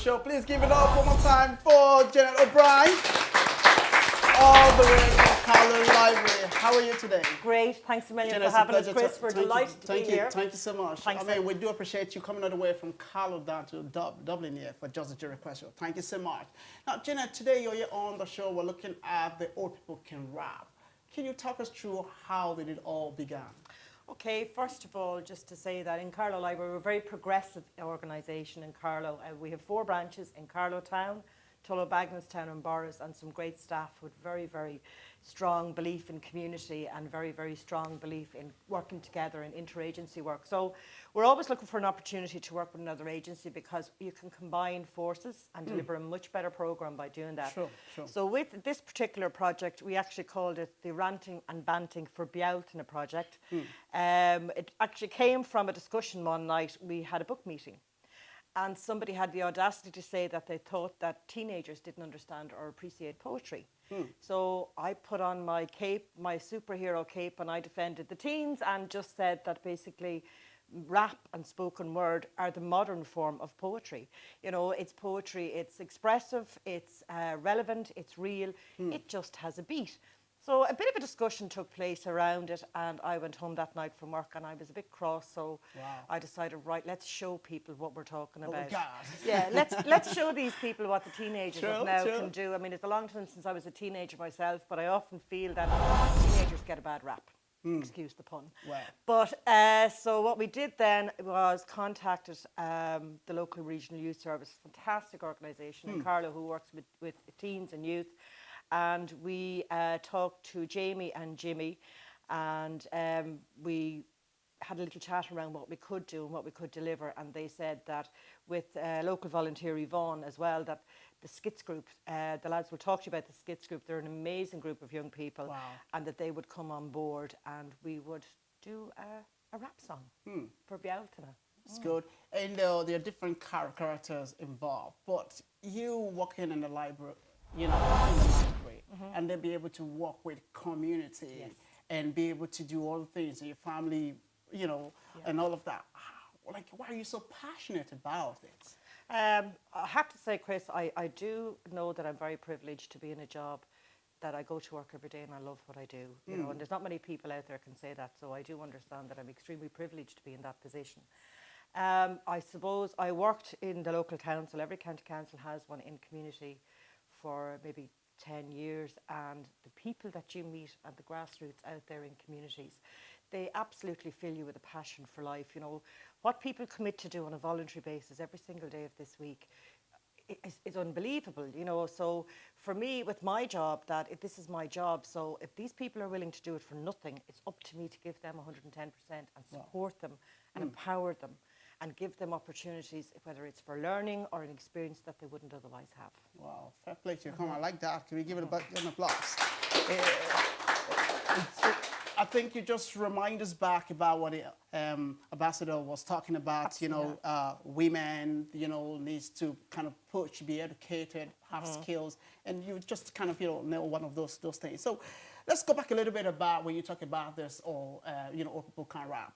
show. Please give it up one more time for Janette O Brien, all the way from Carlo Library. How are you today? Great, thanks a million Janette, for having us, Chris. We're delighted to be here. Thank you so much. Thanks, we do appreciate you coming all the way from Carlo down to Dublin here for Just a Jury Question. Thank you so much. Now, Janette, today you're here on the show. We're looking at the Old People Can Rap. Can you talk us through how did it all began? Okay, first of all, just to say that in Carlo Library, we're a very progressive organisation in Carlo. We have 4 branches in Carlo Town, Tullow, Bagnallstown and Borris, and some great staff with very, very strong belief in community and very, very strong belief in working together in interagency work. So we're always looking for an opportunity to work with another agency because you can combine forces and deliver a much better programme by doing that. Sure. So with this particular project, we actually called it the Ranting and Banting for Bealtaine project. It actually came from a discussion one night. We had a book meeting. And somebody had the audacity to say that they thought that teenagers didn't understand or appreciate poetry. So I put on my cape, my superhero cape, and I defended the teens and just said that basically rap and spoken word are the modern form of poetry. You know, it's poetry, it's expressive, it's relevant, it's real, it just has a beat. So a bit of a discussion took place around it, and I went home that night from work and I was a bit cross, so I decided, right, let's show people what we're talking about. Oh, God. Yeah, let's show these people what the teenagers of now can do. I mean, it's a long time since I was a teenager myself, but I often feel that teenagers get a bad rap. Excuse the pun. Wow. But so what we did then was contacted the local regional youth service, fantastic organisation in Carlo who works with teens and youth. And we talked to Jamie and Jimmy, and we had a little chat around what we could do and what we could deliver. And they said that with local volunteer Yvonne as well, that the Skits group, the lads will talk to you about the Skits group. They're an amazing group of young people, and that they would come on board and we would do a rap song for Bealtaine. It's good. And there are different characters involved, but you working in the library, in the library, and then be able to work with community and be able to do all the things in your family, and all of that. Like, why are you so passionate about it? I have to say, Chris, I do know that I'm very privileged to be in a job that I go to work every day and I love what I do. You know, and there's not many people out there can say that, so I do understand that I'm extremely privileged to be in that position. I suppose I worked in the local council. Every county council has one in community for maybe 10 years, and the people that you meet at the grassroots out there in communities, they absolutely fill you with a passion for life. You know, what people commit to do on a voluntary basis every single day of this week is unbelievable, So for me, with my job, this is my job, so if these people are willing to do it for nothing, it's up to me to give them 110% and support them and empower them and give them opportunities, whether it's for learning or an experience that they wouldn't otherwise have. Wow, fair play to you. Come on, I like that. Can we give it an applause? I think you just remind us back about what the ambassador was talking about. Women, needs to kind of push, be educated, have skills, and you just kind of, know one of those things. So let's go back a little bit about when you talk about this, or Old People Can Rap.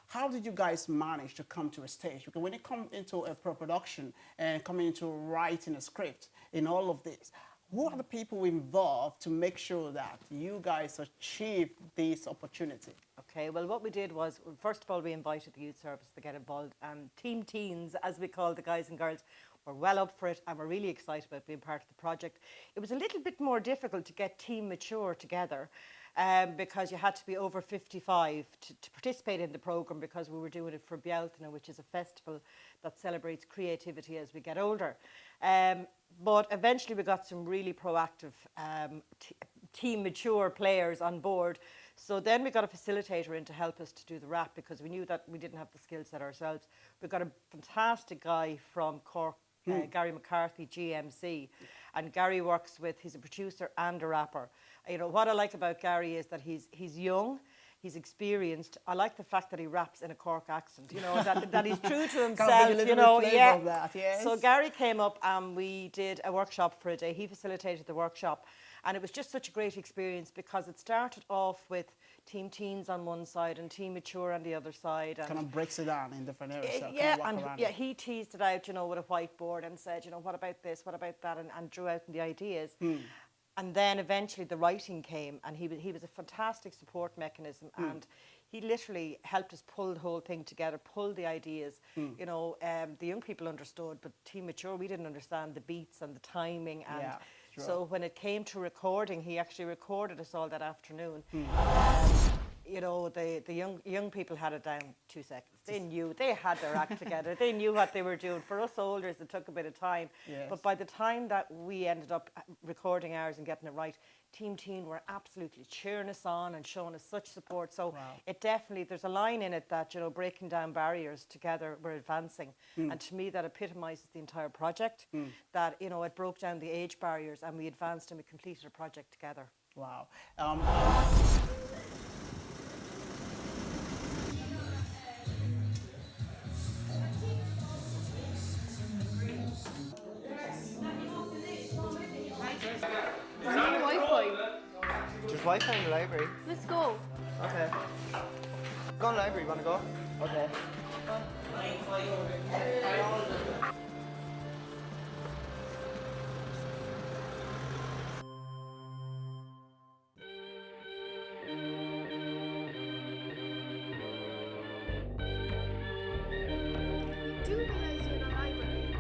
How did you guys manage to come to a stage? Because when you come into a production and come into writing a script in all of this, who are the people involved to make sure that you guys achieve this opportunity? Okay, well, what we did was, first of all, we invited the youth service to get involved, and Team Teens, as we call the guys and girls, were well up for it, and we're really excited about being part of the project. It was a little bit more difficult to get Team Mature together, because you had to be over 55 to participate in the programme, because we were doing it for Bealtaine, which is a festival that celebrates creativity as we get older. But eventually we got some really proactive team mature players on board. So then we got a facilitator in to help us to do the rap, because we knew that we didn't have the skill set ourselves. We got a fantastic guy from Cork, Gary McCarthy, GMC. And Gary he's a producer and a rapper. What I like about Gary is that he's young, he's experienced. I like the fact that he raps in a Cork accent, that he's true to himself, Of that, yes. So Gary came up and we did a workshop for a day. He facilitated the workshop, and it was just such a great experience, because it started off with Team Teens on one side and Team Mature on the other side. And kind of breaks it down in different areas. So yeah, kind of and walk around yeah, it. he teased it out, you know, with a whiteboard and said, you know, what about this, what about that, and drew out the ideas. And then eventually the writing came, and he was a fantastic support mechanism, and he literally helped us pull the whole thing together, pull the ideas. You know, the young people understood, but Team Mature, we didn't understand the beats and the timing. And Yeah, sure. so when it came to recording, he actually recorded us all that afternoon. You know, the young people had it down 2 seconds. They knew, they had their act together. They knew what they were doing. For us olders, it took a bit of time. Yes. But by the time that we ended up recording ours and getting it right, Team Teen were absolutely cheering us on and showing us such support. So it definitely, there's a line in it that, you know, breaking down barriers, together we're advancing. And to me, that epitomises the entire project. That, you know, it broke down the age barriers and we advanced and we completed a project together. Wow. Wi-Fi. There's Wi-Fi in the library. Let's go. Okay. Go on library, wanna go? Okay. Do realize you're in a library.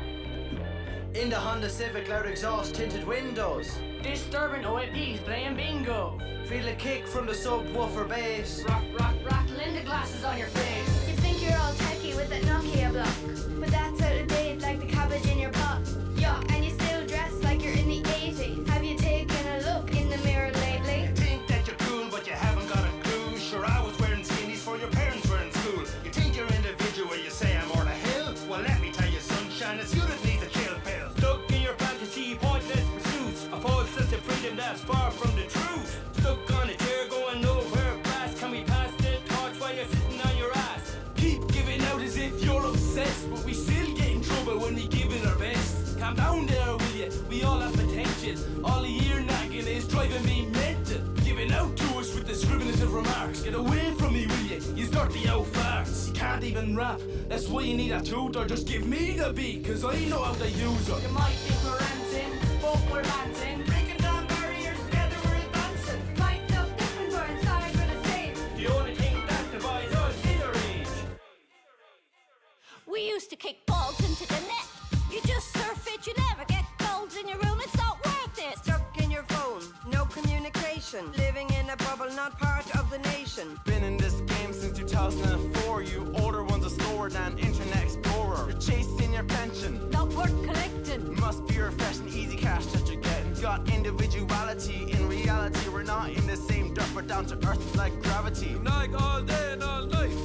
In the Honda Civic, loud exhaust, tinted windows. Disturbing OAPs playing bingo. Feel a kick from the subwoofer bass. Rock, rock, rattling the glasses on your face. You think you're all techie with that Nokia block, but that's out of date like the cabbage in your pot. Yeah, and you still dress like you're in the 80s. Have you taken a look in the mirror lately? You think that you're cool, but you haven't got a clue. Sure, I was wearing skinnies for your parents were in school. You think you're individual, you say I'm on a hill. Well, let me tell you, sunshine, it's you that needs a chill pill. Stuck in your fantasy, pointless pursuits. A false sense of freedom that's far from the truth. Stuck on a chair, going nowhere fast. Can we pass the torch while you're sitting on your ass? Keep giving out as if you're obsessed, but we still get in trouble when we give it our best. Calm down there, will you? We all have potential. All the ear nagging is driving me mental. Giving out to us with discriminative remarks. Get away from me, will you? You dirty old farts. You can't even rap. That's why you need a tutor. Just give me the beat, cause I know how to use it. You might think we're ranting, but we're ranting. Breaking down barriers, together we're advancing. Might look different, but inside we're the same. The only thing that divides us is our age. We used to kick balls into the net. You just surf it, you never get goals in your room, it's not worth it. Stuck in your phone, no communication. Living in a bubble, not part of the nation. Been in this game since 2004. You older ones are slower than Internet Explorer. You're chasing your pension. Not worth collecting. Must be refreshing, easy cash that you're getting. Got individuality. In reality, we're not in the same dirt, but down to earth like gravity. Like all day and all night.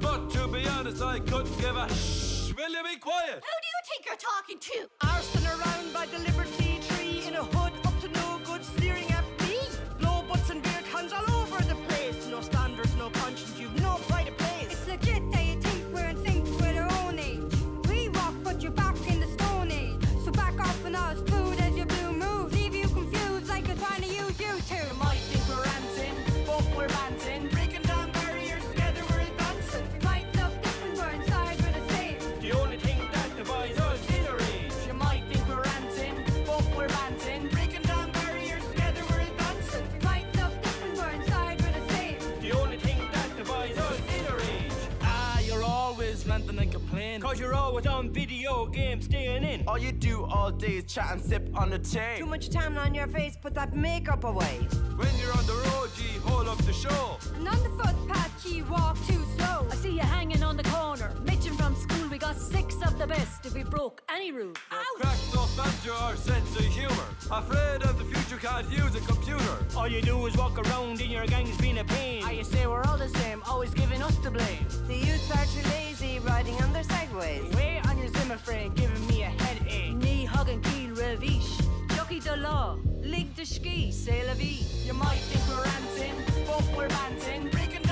But to be honest, I couldn't give a shh. Will you be quiet? Who do you think you're talking to? Arson around by the Liberty Tree. In a hood up to no good, sneering at me. Blow butts and beer cans all over the place. No standards, no conscience, you've no pride of place. It's legit that you think we're in sync with our own age. We walk, but you're back in the Stone Age. So back off and not as fluid as your blue moves. Leave you confused like they're trying to use you too. You might think we're ranting, but we're ranting. Breaking down barriers, together we're advancing. Might look different, but inside we're the same. The only thing that divides us is our age. You might think we're ranting, but we're ranting. Breaking down barriers, together we're advancing. Might look different, but inside we're the same. The only thing that divides us is our age. Ah, you're always ranting and complaining, cause you're always on video games staying in. All you do all day is chat and sip on the tea. Too much tan on your face, put that makeup away. When you're on the road, G, hold up the show. And on the footpath, you walk too slow. I see you hanging on the corner. Mitching from school, we got 6 of the best if we broke any rule. Cracked up at your sense of humour. Afraid of the future, can't use a computer. All you do is walk around in your gangs being a pain. I say we're all the same, always giving us the blame. The youth are too lazy, riding on their segways. Way on your Zimmer frame, giving me a headache. Knee hugging keel revish. Jockey de law, lig de ski, c'est la vie. You might think we're ranting, but we're ranting. Breaking